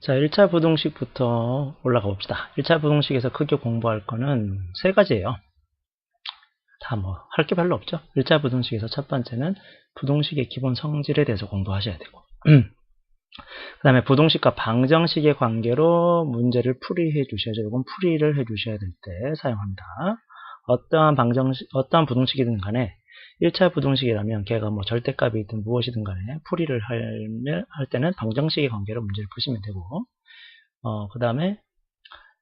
자, 1차 부등식부터 올라가 봅시다. 1차 부등식에서 크게 공부할 거는 세 가지예요. 다 할 게 별로 없죠. 1차 부등식에서 첫 번째는 부등식의 기본 성질에 대해서 공부하셔야 되고 그 다음에 부등식과 방정식의 관계로 문제를 풀이해 주셔야죠. 이건 풀이를 해 주셔야 될 때 사용합니다. 어떠한 부등식이든 간에 1차 부등식이라면 걔가 절대값이든 무엇이든 간에 풀이를 할 때는 방정식의 관계로 문제를 푸시면 되고 그 다음에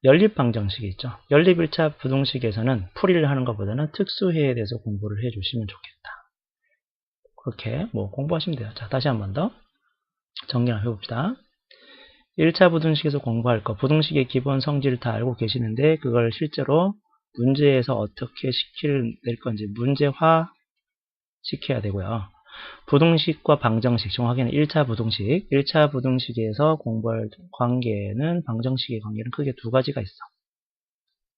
연립 방정식이 있죠. 연립 1차 부등식에서는 풀이를 하는 것보다는 특수해에 대해서 공부를 해 주시면 좋겠다. 그렇게 공부하시면 돼요. 자, 다시 한 번 더 정리를 해봅시다. 1차 부등식에서 공부할 거, 부등식의 기본 성질을 다 알고 계시는데 그걸 실제로 문제에서 어떻게 낼 건지 문제화 시켜야 되고요. 부등식과 방정식, 정확히는 1차 부등식. 1차 부등식에서 공부할 관계는 방정식의 관계는 크게 두 가지가 있어.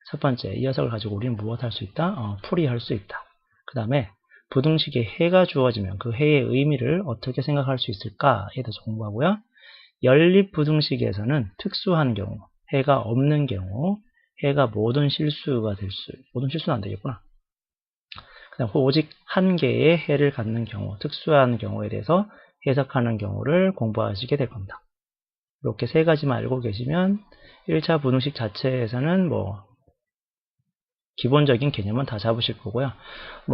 첫 번째, 이 녀석을 가지고 우리는 무엇 할 수 있다? 풀이할 수 있다. 그 다음에 부등식에 해가 주어지면 그 해의 의미를 어떻게 생각할 수 있을까에 대해서 공부하고요. 연립 부등식에서는 특수한 경우, 해가 없는 경우, 해가 모든 실수는 안 되겠구나. 그다음 오직 한 개의 해를 갖는 경우, 특수한 경우에 대해서 해석하는 경우를 공부하시게 될 겁니다. 이렇게 세 가지만 알고 계시면 1차 부등식 자체에서는 기본적인 개념은 다 잡으실 거고요.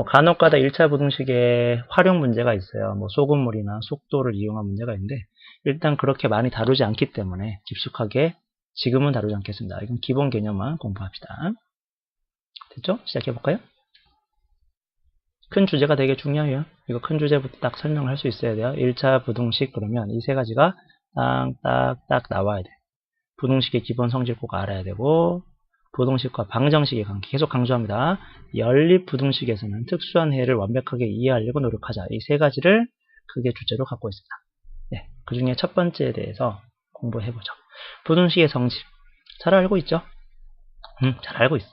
간혹가다 1차 부등식에 활용 문제가 있어요. 소금물이나 속도를 이용한 문제가 있는데 일단 그렇게 많이 다루지 않기 때문에 깊숙하게 지금은 다루지 않겠습니다. 이건 기본 개념만 공부합시다. 됐죠? 시작해 볼까요? 큰 주제가 되게 중요해요. 이거 큰 주제부터 딱 설명을 할 수 있어야 돼요. 1차 부등식 그러면 이 세 가지가 딱 나와야 돼. 부등식의 기본 성질 꼭 알아야 되고 부등식과 방정식의 관계 계속 강조합니다. 연립 부등식에서는 특수한 해를 완벽하게 이해하려고 노력하자. 이 세 가지를 크게 주제로 갖고 있습니다. 네, 그 중에 첫 번째에 대해서 공부해보죠. 부등식의 성질 잘 알고 있죠? 잘 알고 있어.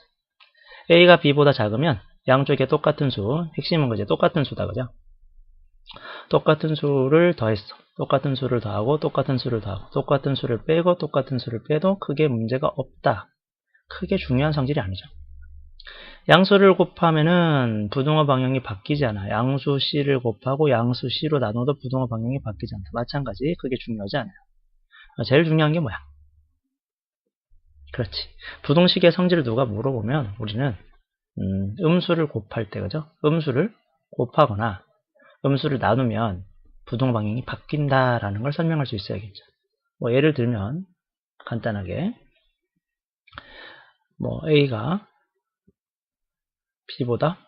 A가 B보다 작으면 양쪽에 똑같은 수, 핵심은 그죠? 똑같은 수다, 그죠? 똑같은 수를 더했어. 똑같은 수를 더하고, 똑같은 수를 더하고, 똑같은 수를 빼고, 똑같은 수를 빼도 크게 문제가 없다. 크게 중요한 성질이 아니죠. 양수를 곱하면은 부등호 방향이 바뀌지 않아. 양수 C를 곱하고 양수 C로 나눠도 부등호 방향이 바뀌지 않다. 마찬가지, 그게 중요하지 않아요. 제일 중요한 게 뭐야? 그렇지. 부등식의 성질을 누가 물어보면 우리는 음수를 곱할 때, 그죠? 음수를 곱하거나 음수를 나누면 부등호 방향이 바뀐다라는 걸 설명할 수 있어야겠죠. 예를 들면 간단하게 A가 B보다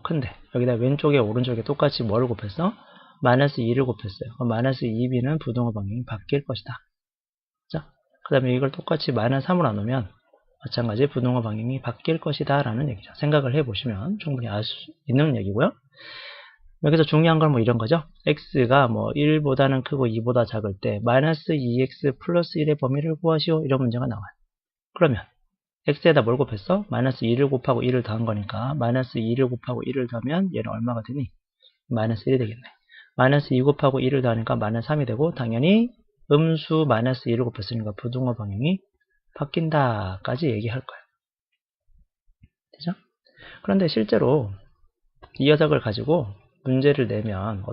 큰데 여기다 왼쪽에 오른쪽에 똑같이 뭐를 곱했어? 마이너스 2를 곱했어요. 그럼 마이너스 2b는 부등호 방향이 바뀔 것이다. 그 다음에 이걸 똑같이 마이너스 3으로 나누면 마찬가지 부등호 방향이 바뀔 것이다 라는 얘기죠. 생각을 해보시면 충분히 알 수 있는 얘기고요. 여기서 중요한 건 이런 거죠. x가 1보다는 크고 2보다 작을 때 마이너스 2x 플러스 1의 범위를 구하시오. 이런 문제가 나와요. 그러면 x에다 뭘 곱했어? 마이너스 2를 곱하고 1을 더한 거니까 마이너스 2를 곱하고 1을 더하면 얘는 얼마가 되니? 마이너스 1이 되겠네. 마이너스 2 곱하고 1을 더하니까 마이너스 3이 되고 당연히 음수 마이너스 2를 곱했으니까 부등호 방향이 바뀐다까지 얘기할 거예요. 되죠? 그런데 실제로 이 녀석을 가지고 문제를 내면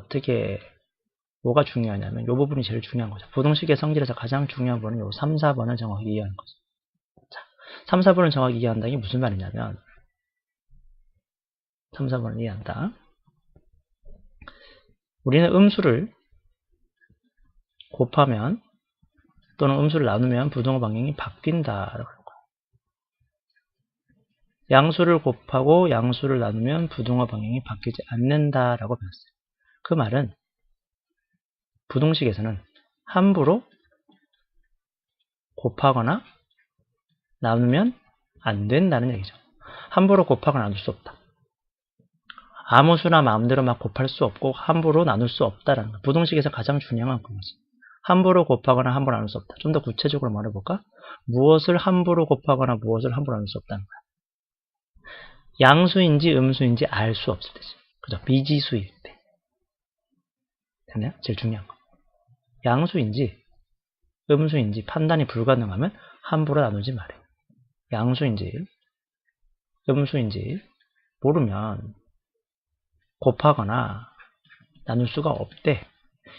뭐가 중요하냐면 이 부분이 제일 중요한 거죠. 부등식의 성질에서 가장 중요한 부분은 요 3, 4번을 정확히 이해하는 거죠. 자, 3, 4번을 정확히 이해한다는 게 무슨 말이냐면 3, 4번을 이해한다. 우리는 음수를 곱하면 또는 음수를 나누면 부등호 방향이 바뀐다라고 하는 거예요. 양수를 곱하고 양수를 나누면 부등호 방향이 바뀌지 않는다라고 배웠어요. 그 말은 부등식에서는 함부로 곱하거나 나누면 안 된다는 얘기죠. 함부로 곱하거나 나눌 수 없다. 아무 수나 마음대로 막 곱할 수 없고 함부로 나눌 수 없다라는 거예요. 부등식에서 가장 중요한 건 그거지. 함부로 곱하거나 함부로 나눌 수 없다. 좀 더 구체적으로 말해볼까? 무엇을 함부로 곱하거나 무엇을 함부로 나눌 수 없다는 거야. 양수인지 음수인지 알 수 없을 때지. 그죠? 미지수일 때. 됐나요? 제일 중요한 거. 양수인지 음수인지 판단이 불가능하면 함부로 나누지 말아요. 양수인지 음수인지 모르면 곱하거나 나눌 수가 없대.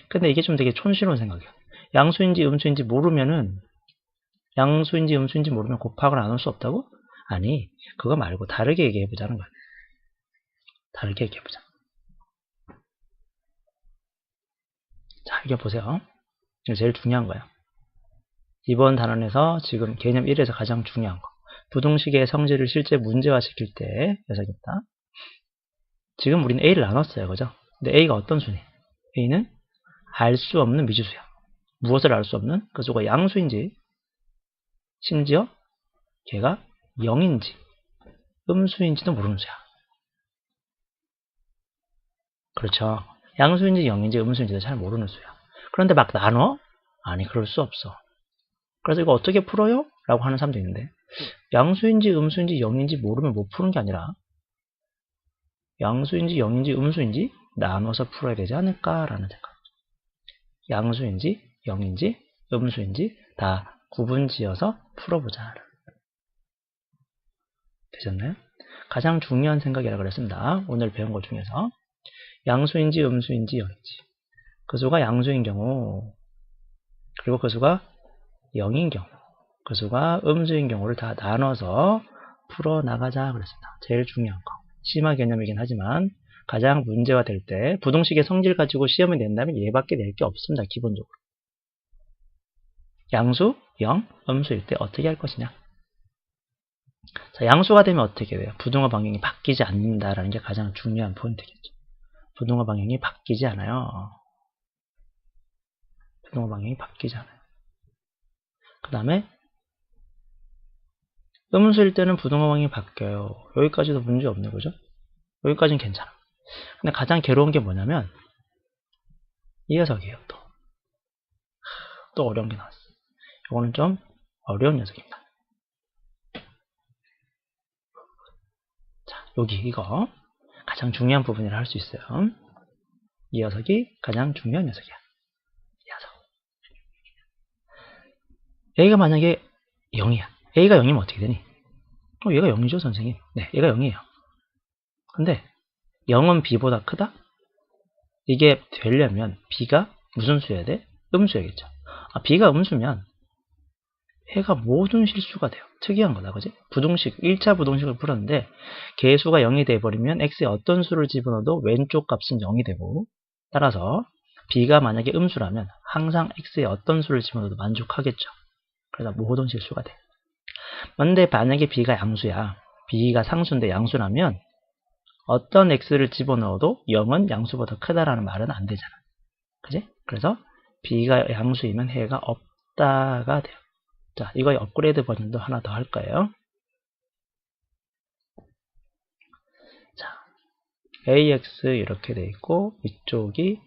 근데 이게 좀 되게 촌스러운 생각이야. 양수인지 음수인지 모르면 곱하거나 나눌 수 없다고? 아니, 그거 말고 다르게 얘기해보자는 거야. 다르게 얘기해보자. 자, 이게 보세요. 이거 제일 중요한 거야. 이번 단원에서 지금 개념 1에서 가장 중요한 거. 부등식의 성질을 실제 문제화시킬 때 녀석입니다. 지금 우리는 A를 나눴어요. 그죠? 근데 A가 어떤 수니? A는 알 수 없는 미지수야. 무엇을 알 수 없는? 그 수가 양수인지 심지어 걔가 0인지 음수인지도 모르는 수야. 그렇죠. 양수인지 0인지 음수인지도 잘 모르는 수야. 그런데 막 나눠? 아니, 그럴 수 없어. 그래서 이거 어떻게 풀어요? 라고 하는 사람도 있는데, 양수인지 음수인지 0인지 모르면 못 푸는 게 아니라 양수인지 0인지 음수인지 나눠서 풀어야 되지 않을까라는 생각. 양수인지 0인지 음수인지 다 구분지어서 풀어보자. 되셨나요? 가장 중요한 생각이라고 그랬습니다. 오늘 배운 것 중에서 양수인지 음수인지 0인지, 그 수가 양수인 경우 그리고 그 수가 0인 경우, 그 수가 음수인 경우를 다 나눠서 풀어나가자 그랬습니다. 제일 중요한 거. 심화 개념이긴 하지만 가장 문제가 될 때 부등식의 성질 가지고 시험을 낸다면 얘밖에 낼 게 없습니다. 기본적으로. 양수, 0, 음수일 때 어떻게 할 것이냐. 자, 양수가 되면 어떻게 돼요? 부등호 방향이 바뀌지 않는다라는 게 가장 중요한 포인트겠죠. 부등호 방향이 바뀌지 않아요. 부등호 방향이 바뀌지 않아요. 그 다음에 음수일 때는 부등호 방향이 바뀌어요. 여기까지도 문제 없네, 그죠? 여기까지는 괜찮아. 근데 가장 괴로운 게 뭐냐면 이 녀석이에요. 또 어려운 게 나왔어요. 이거는 좀 어려운 녀석입니다. 자, 여기 이거 가장 중요한 부분이라 할 수 있어요. 이 녀석이 가장 중요한 녀석이야. 이 녀석. A가 만약에 0이야. A가 0이면 어떻게 되니? 얘가 0이죠, 선생님. 네, 얘가 0이에요. 근데 0은 B보다 크다? 이게 되려면 B가 무슨 수여야 돼? 음수여야겠죠. B가 음수면 해가 모든 실수가 돼요. 특이한 거다, 그지? 부등식, 1차 부등식을 풀었는데 개수가 0이 돼버리면 x에 어떤 수를 집어넣어도 왼쪽 값은 0이 되고, 따라서 b가 만약에 음수라면 항상 x에 어떤 수를 집어넣어도 만족하겠죠. 그래서 모든 실수가 돼. 근데 만약에 b가 양수야, b가 상수인데 양수라면 어떤 x를 집어넣어도 0은 양수보다 크다라는 말은 안 되잖아. 그지? 그래서 b가 양수이면 해가 없다가 돼요. 자, 이거의 업그레이드 버전도 하나 더 할 거예요. 자, ax 이렇게 돼 있고 이쪽이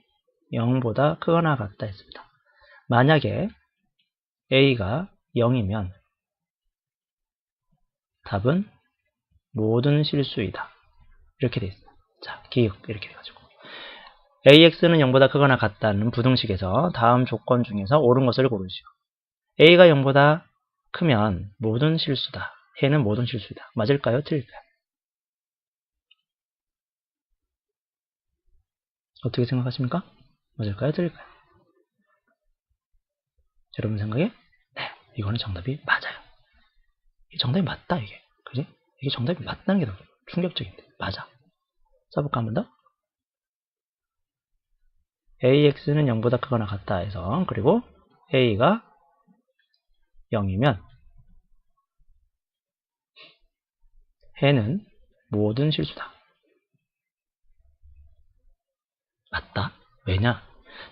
0보다 크거나 같다 했습니다. 만약에 a가 0이면 답은 모든 실수이다. 이렇게 돼 있어요. 자, 기억 이렇게 돼가지고 ax는 0보다 크거나 같다는 부등식에서 다음 조건 중에서 옳은 것을 고르시오. a가 0보다 크면 모든 실수다. 해는 모든 실수이다. 맞을까요? 틀릴까요? 어떻게 생각하십니까? 맞을까요? 틀릴까요? 여러분 생각에? 네, 이거는 정답이 맞아요. 이 정답이 맞다, 이게. 그지? 이게 정답이 맞다는 게 더 충격적인데. 맞아. 써볼까, 한 번 더? ax는 0보다 크거나 같다 해서, 그리고 a가 0이면 해는 모든 실수다. 맞다. 왜냐?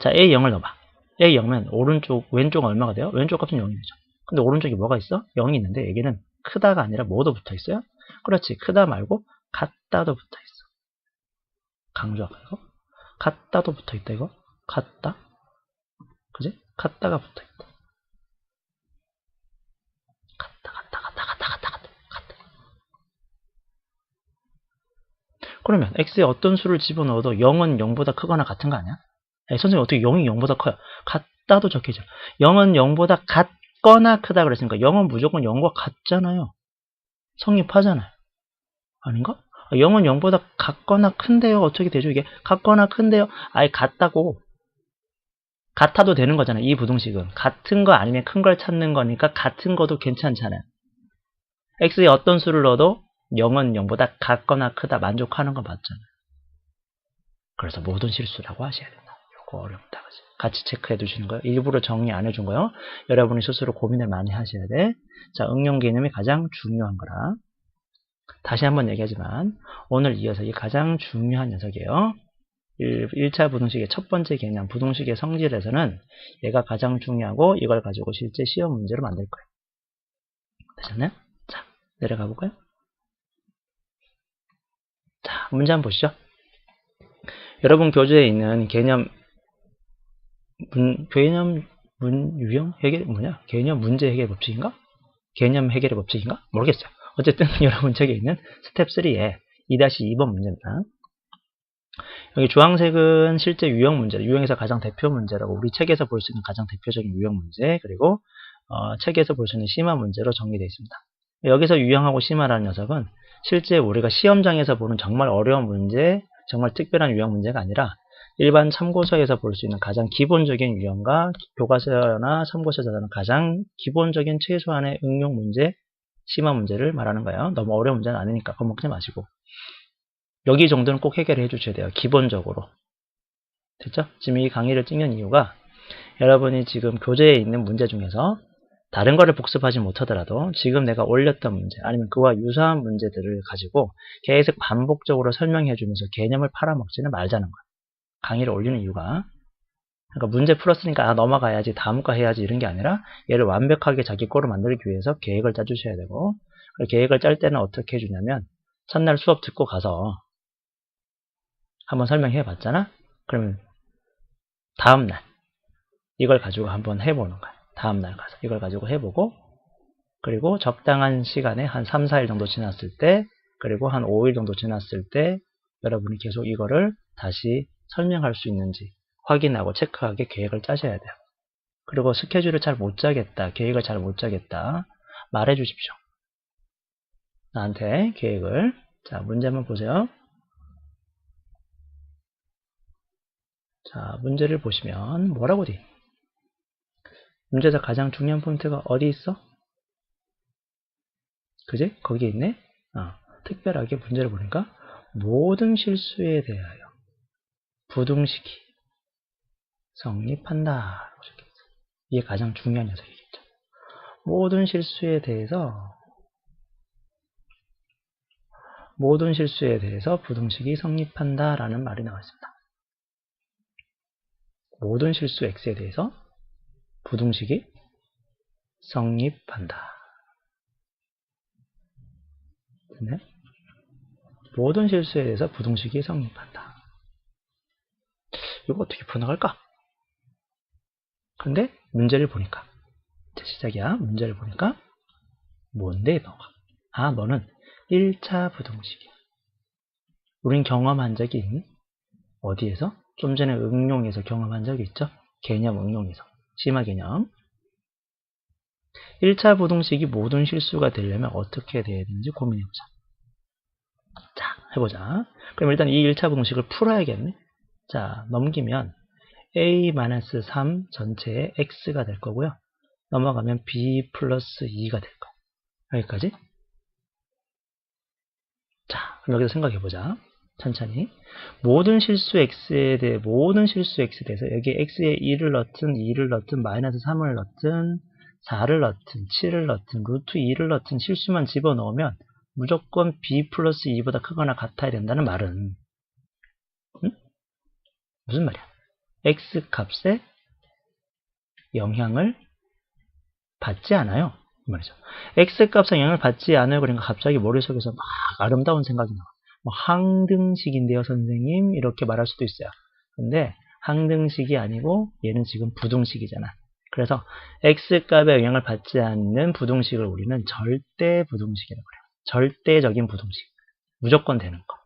자, a 0을 넣어봐. a 0면 오른쪽, 왼쪽은 얼마가 돼요? 왼쪽 값은 0이 되죠. 근데 오른쪽에 뭐가 있어? 0이 있는데 여기는 크다가 아니라 뭐도 붙어 있어요? 그렇지. 크다 말고 같다도 붙어 있어. 강조할까, 이거? 같다도 붙어 있다, 이거? 같다? 그지? 같다가 붙어 있다. 같다. 그러면 x에 어떤 수를 집어넣어도 0은 0보다 크거나 같은 거 아니야? 아니, 선생님 어떻게 0이 0보다 커요? 같다도 적혀져. 0은 0보다 같거나 크다 그랬으니까 0은 무조건 0과 같잖아요. 성립하잖아요. 아닌가? 0은 0보다 같거나 큰데요. 어떻게 되죠? 이게 같거나 큰데요. 아예 같다고. 같아도 되는 거잖아요. 이 부등식은. 같은 거 아니면 큰 걸 찾는 거니까 같은 거도 괜찮잖아요. x에 어떤 수를 넣어도 0은 0보다 같거나 크다 만족하는 거 맞잖아요. 그래서 모든 실수라고 하셔야 된다. 이거 어렵다. 그치? 같이 체크해 두시는 거예요. 일부러 정리 안 해준 거예요. 여러분이 스스로 고민을 많이 하셔야 돼. 자, 응용 개념이 가장 중요한 거라. 다시 한번 얘기하지만 오늘 이어서 이 가장 중요한 녀석이에요. 1차 부등식의 첫 번째 개념, 부등식의 성질에서는 얘가 가장 중요하고 이걸 가지고 실제 시험 문제로 만들 거예요. 되셨나요? 자, 내려가 볼까요? 자, 문제 한번 보시죠. 여러분 교재에 있는 개념 유형 해결 개념 문제 해결 법칙인가? 개념 해결의 법칙인가? 모르겠어요. 어쨌든 여러분 책에 있는 스텝 3에 2-2번 문제입니다. 여기 주황색은 실제 유형 문제, 유형에서 가장 대표 문제라고 우리 책에서 볼 수 있는 가장 대표적인 유형 문제, 그리고 책에서 볼 수 있는 심화 문제로 정리되어 있습니다. 여기서 유형하고 심화라는 녀석은 실제 우리가 시험장에서 보는 정말 어려운 문제, 정말 특별한 유형 문제가 아니라 일반 참고서에서 볼 수 있는 가장 기본적인 유형과 교과서나 참고서에서는 가장 기본적인 최소한의 응용 문제, 심화 문제를 말하는 거예요. 너무 어려운 문제는 아니니까 겁먹지 마시고. 여기 정도는 꼭 해결해 주셔야 돼요. 기본적으로. 됐죠? 지금 이 강의를 찍는 이유가 여러분이 지금 교재에 있는 문제 중에서 다른 거를 복습하지 못하더라도 지금 내가 올렸던 문제 아니면 그와 유사한 문제들을 가지고 계속 반복적으로 설명해 주면서 개념을 팔아먹지는 말자는 거예요. 강의를 올리는 이유가 그러니까 문제 풀었으니까 넘어가야지 다음 거 해야지 이런 게 아니라 얘를 완벽하게 자기 거로 만들기 위해서 계획을 짜주셔야 되고 계획을 짤 때는 어떻게 해주냐면 첫날 수업 듣고 가서 한번 설명해 봤잖아? 그러면 다음날 이걸 가지고 한번 해보는 거야. 다음날 가서 이걸 가지고 해보고 그리고 적당한 시간에 한 3, 4일 정도 지났을 때 그리고 한 5일 정도 지났을 때 여러분이 계속 이거를 다시 설명할 수 있는지 확인하고 체크하게 계획을 짜셔야 돼요. 그리고 스케줄을 잘 못 짜겠다, 계획을 잘 못 짜겠다 말해 주십시오. 나한테 계획을. 자, 문제 한번 보세요. 자, 문제를 보시면 뭐라고 돼? 문제에서 가장 중요한 포인트가 어디 있어? 그지? 거기에 있네? 특별하게 문제를 보니까 모든 실수에 대하여 부등식이 성립한다. 이게 가장 중요한 녀석이겠죠. 모든 실수에 대해서 부등식이 성립한다라는 말이 나와 있습니다. 모든 실수 x에 대해서 부등식이 성립한다. 네? 모든 실수에 대해서 부등식이 성립한다. 이거 어떻게 풀어나갈까? 근데 문제를 보니까 시작이야. 문제를 보니까 뭔데 너가? 너는 1차 부등식이야. 우린 경험한 적이 있니? 어디에서? 좀 전에 응용에서 경험한 적이 있죠? 개념 응용에서. 심화 개념. 1차 부등식이 모든 실수가 되려면 어떻게 돼야 되는지 고민해보자. 자, 해보자. 그럼 일단 이 1차 부등식을 풀어야겠네. 자, 넘기면 a-3 전체의 x가 될 거고요. 넘어가면 b 플러스 2가 될 거예요. 여기까지. 자, 그럼 여기서 생각해보자. 천천히. 모든 실수 x에 대해서 여기 x에 1을 넣든 2를 넣든 마이너스 3을 넣든 4를 넣든 7을 넣든 루트 2를 넣든 실수만 집어넣으면 무조건 b 플러스 2보다 크거나 같아야 된다는 말은 무슨 말이야? x 값에 영향을 받지 않아요. 이 말이죠. x 값에 영향을 받지 않아요. 그러니까 갑자기 머릿속에서 막 아름다운 생각이 나와. 항등식인데요, 선생님. 이렇게 말할 수도 있어요. 근데 항등식이 아니고 얘는 지금 부등식이잖아. 그래서 x값에 영향을 받지 않는 부등식을 우리는 절대 부등식이라고 해요. 절대적인 부등식. 무조건 되는 거.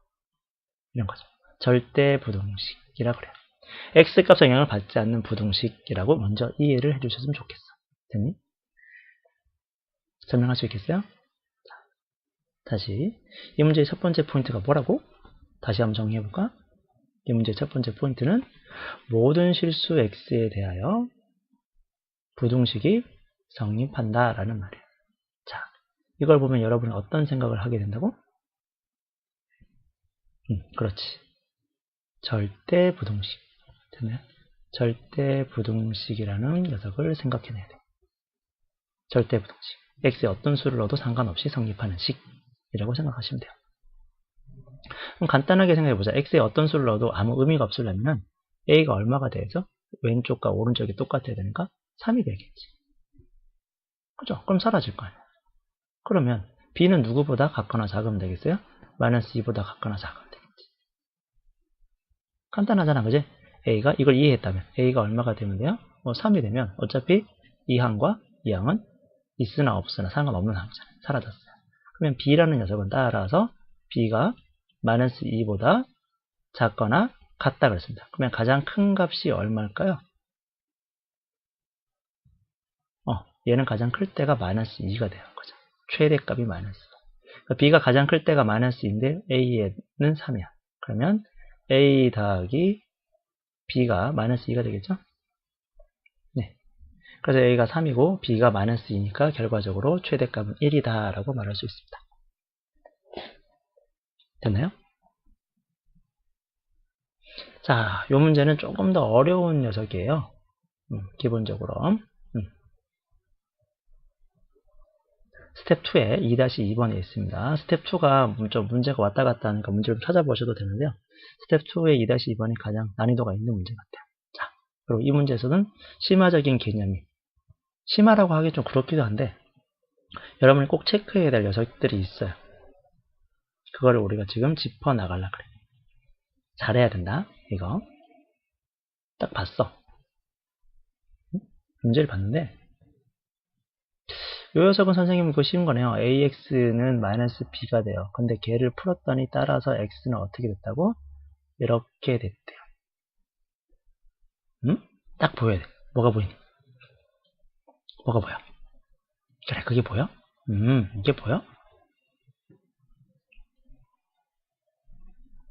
이런 거죠. 절대 부등식이라고 그래요. x값의 영향을 받지 않는 부등식이라고 먼저 이해를 해주셨으면 좋겠어. 됐니? 설명할 수 있겠어요? 다시 이 문제의 첫 번째 포인트가 뭐라고? 다시 한번 정리해볼까? 이 문제의 첫 번째 포인트는 모든 실수 x에 대하여 부등식이 성립한다 라는 말이에요. 자, 이걸 보면 여러분은 어떤 생각을 하게 된다고? 그렇지. 절대 부등식. 됐나요? 절대 부등식이라는 녀석을 생각해내야 돼. 절대 부등식. x에 어떤 수를 넣어도 상관없이 성립하는 식이라고 생각하시면 돼요. 그럼 간단하게 생각해보자. x에 어떤 수를 넣어도 아무 의미가 없으려면 a가 얼마가 돼서 왼쪽과 오른쪽이 똑같아야 되니까 3이 되겠지. 그죠? 그럼 사라질 거 아니야. 그러면 b는 누구보다 같거나 작으면 되겠어요? 마이너스 2보다 같거나 작으면 되겠지. 간단하잖아, 그지? a가 이걸 이해했다면 a가 얼마가 되면 돼요? 3이 되면 어차피 이 항과 이 항은 있으나 없으나 상관없는 항이잖아요. 사라졌어요. 그러면 b라는 녀석은 따라서 b가 마이너스 2보다 작거나 같다 그랬습니다. 그러면 가장 큰 값이 얼마일까요? 얘는 가장 클 때가 마이너스 2가 되는 거죠. 최대값이 마이너스 2. 그러니까 b가 가장 클 때가 마이너스 2인데 a는 3이야. 그러면 a 더하기 b가 마이너스 2가 되겠죠? 네. 그래서 a가 3이고 b가 마이너스 2니까 결과적으로 최대값은 1이다 라고 말할 수 있습니다. 됐나요? 자, 이 문제는 조금 더 어려운 녀석이에요. 기본적으로. 스텝 2에 2-2번에 있습니다. 스텝 2가 좀 문제가 왔다 갔다 하니까 문제를 찾아보셔도 되는데요. 스텝 2에 2-2번이 가장 난이도가 있는 문제 같아요. 자, 그리고 이 문제에서는 심화적인 개념이, 심화라고 하기 좀 그렇기도 한데 여러분이 꼭 체크해야 될 녀석들이 있어요. 그거를 우리가 지금 짚어나가려고 그래요. 잘해야 된다. 이거 딱 봤어. 문제를 봤는데 이 녀석은 선생님 그거 쉬운 거네요. ax는 마이너스 b가 돼요. 근데 걔를 풀었더니 따라서 x는 어떻게 됐다고? 이렇게 됐대요. 딱 보여야 돼. 뭐가 보이니? 뭐가 보여? 그래, 그게 보여? 이게 보여?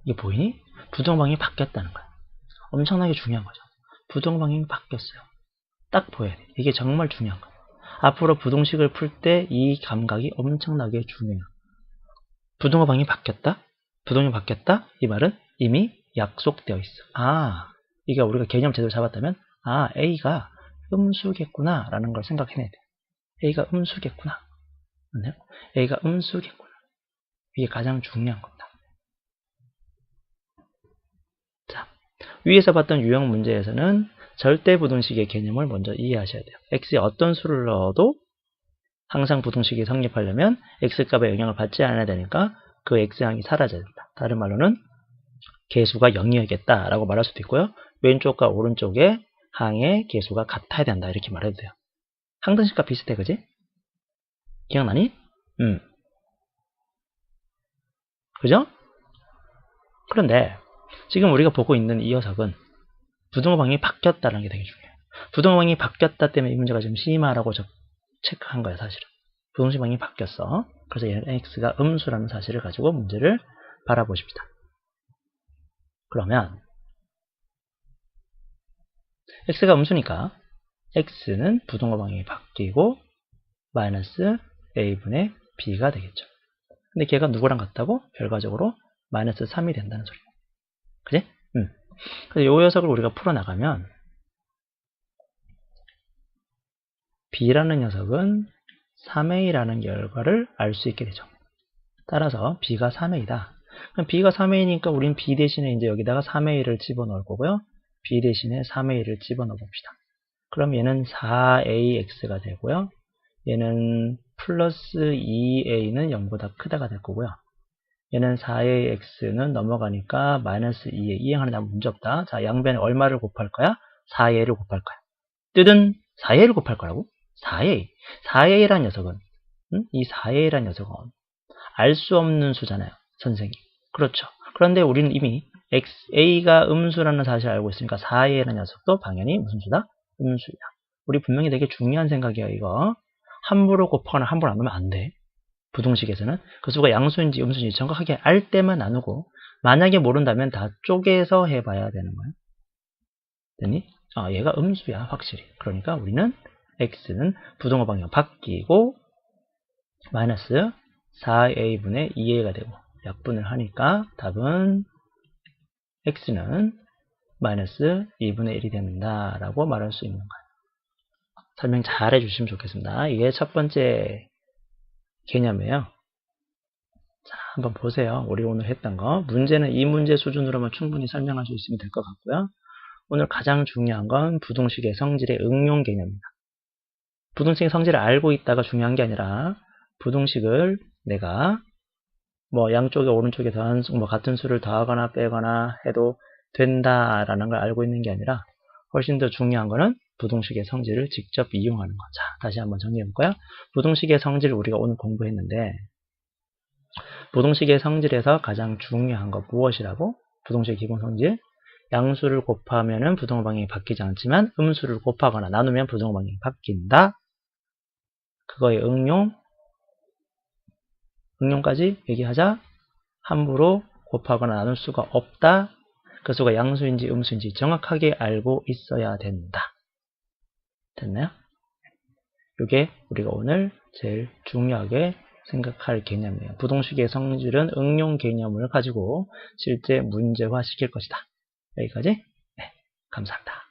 이게 보이니? 부등방향이 바뀌었다는 거야. 엄청나게 중요한 거죠. 부등방향이 바뀌었어요. 딱 보여야 돼. 이게 정말 중요한 거야. 앞으로 부등식을 풀 때 이 감각이 엄청나게 중요해요. 부등호 방향이 바뀌었다? 부등이 바뀌었다? 이 말은 이미 약속되어 있어. 아, 이게 우리가 개념을 제대로 잡았다면 아, A가 음수겠구나 라는 걸 생각해내야 돼. A가 음수겠구나. 맞나요? A가 음수겠구나. 이게 가장 중요한 겁니다. 자, 위에서 봤던 유형 문제에서는 절대 부등식의 개념을 먼저 이해하셔야 돼요. x에 어떤 수를 넣어도 항상 부등식이 성립하려면 x값의 영향을 받지 않아야 되니까 그 x항이 사라져야 된다. 다른 말로는 개수가 0이어야겠다 라고 말할 수도 있고요. 왼쪽과 오른쪽의 항의 개수가 같아야 된다 이렇게 말해도 돼요. 항등식과 비슷해, 그지? 기억나니? 그죠? 그런데 지금 우리가 보고 있는 이 녀석은 부등호 방향이 바뀌었다는 게 되게 중요해요. 부등호 방향이 바뀌었다 때문에 이 문제가 지금 심하라고 체크한 거예요, 사실은. 부등식 방향이 바뀌었어. 그래서 얘는 x가 음수라는 사실을 가지고 문제를 바라보십니다. 그러면 x가 음수니까 x는 부등호 방향이 바뀌고 마이너스 a분의 b가 되겠죠. 근데 걔가 누구랑 같다고? 결과적으로 마이너스 3이 된다는 소리예요. 그지? 그래서 이 녀석을 우리가 풀어나가면 b라는 녀석은 3a라는 결과를 알 수 있게 되죠. 따라서 b가 3a다. 그럼 b가 3a니까 우린 b 대신에 이제 여기다가 3a를 집어넣을 거고요. b 대신에 3a를 집어넣어 봅시다. 그럼 얘는 4ax가 되고요. 얘는 플러스 2a는 0보다 크다가 될 거고요. 얘는 4ax는 넘어가니까 마이너스 2a 이행하는 데 문제 없다. 자, 양변에 얼마를 곱할 거야? 4a를 곱할 거야. 뜻은 4a를 곱할 거라고? 4a. 4a란 녀석은 이 4a란 녀석은 알 수 없는 수잖아요. 선생님. 그렇죠. 그런데 우리는 이미 A가 음수라는 사실을 알고 있으니까 4A라는 녀석도 당연히 무슨 수다? 음수야. 우리 분명히 되게 중요한 생각이야, 이거. 함부로 곱하거나 함부로 나누면 안 돼. 부등식에서는 그 수가 양수인지 음수인지 정확하게 알 때만 나누고, 만약에 모른다면 다 쪼개서 해봐야 되는 거야. 됐니? 얘가 음수야, 확실히. 그러니까 우리는 x는 부등호 방향 바뀌고 마이너스 4a분의 2a가 되고 약분을 하니까 답은 x는 마이너스 2분의 1이 된다라고 말할 수 있는 거예요. 설명 잘 해주시면 좋겠습니다. 이게 첫 번째 개념이에요. 자, 한번 보세요. 우리 오늘 했던 거. 문제는 이 문제 수준으로만 충분히 설명할 수 있으면 될 것 같고요. 오늘 가장 중요한 건 부등식의 성질의 응용 개념입니다. 부등식의 성질을 알고 있다가 중요한 게 아니라 부등식을 내가 뭐 양쪽에 오른쪽에 더한 수, 뭐 같은 수를 더하거나 빼거나 해도 된다라는 걸 알고 있는 게 아니라 훨씬 더 중요한 거는 부등식의 성질을 직접 이용하는 거. 자, 다시 한번 정리해 볼까요? 부등식의 성질을 우리가 오늘 공부했는데 부등식의 성질에서 가장 중요한 거 무엇이라고? 부등식의 기본 성질. 양수를 곱하면 부등호 방향이 바뀌지 않지만 음수를 곱하거나 나누면 부등호 방향이 바뀐다. 그거의 응용까지 얘기하자. 함부로 곱하거나 나눌 수가 없다. 그 수가 양수인지 음수인지 정확하게 알고 있어야 된다. 됐나요? 이게 우리가 오늘 제일 중요하게 생각할 개념이에요. 부등식의 성질은 응용 개념을 가지고 실제 문제화 시킬 것이다. 여기까지? 네, 감사합니다.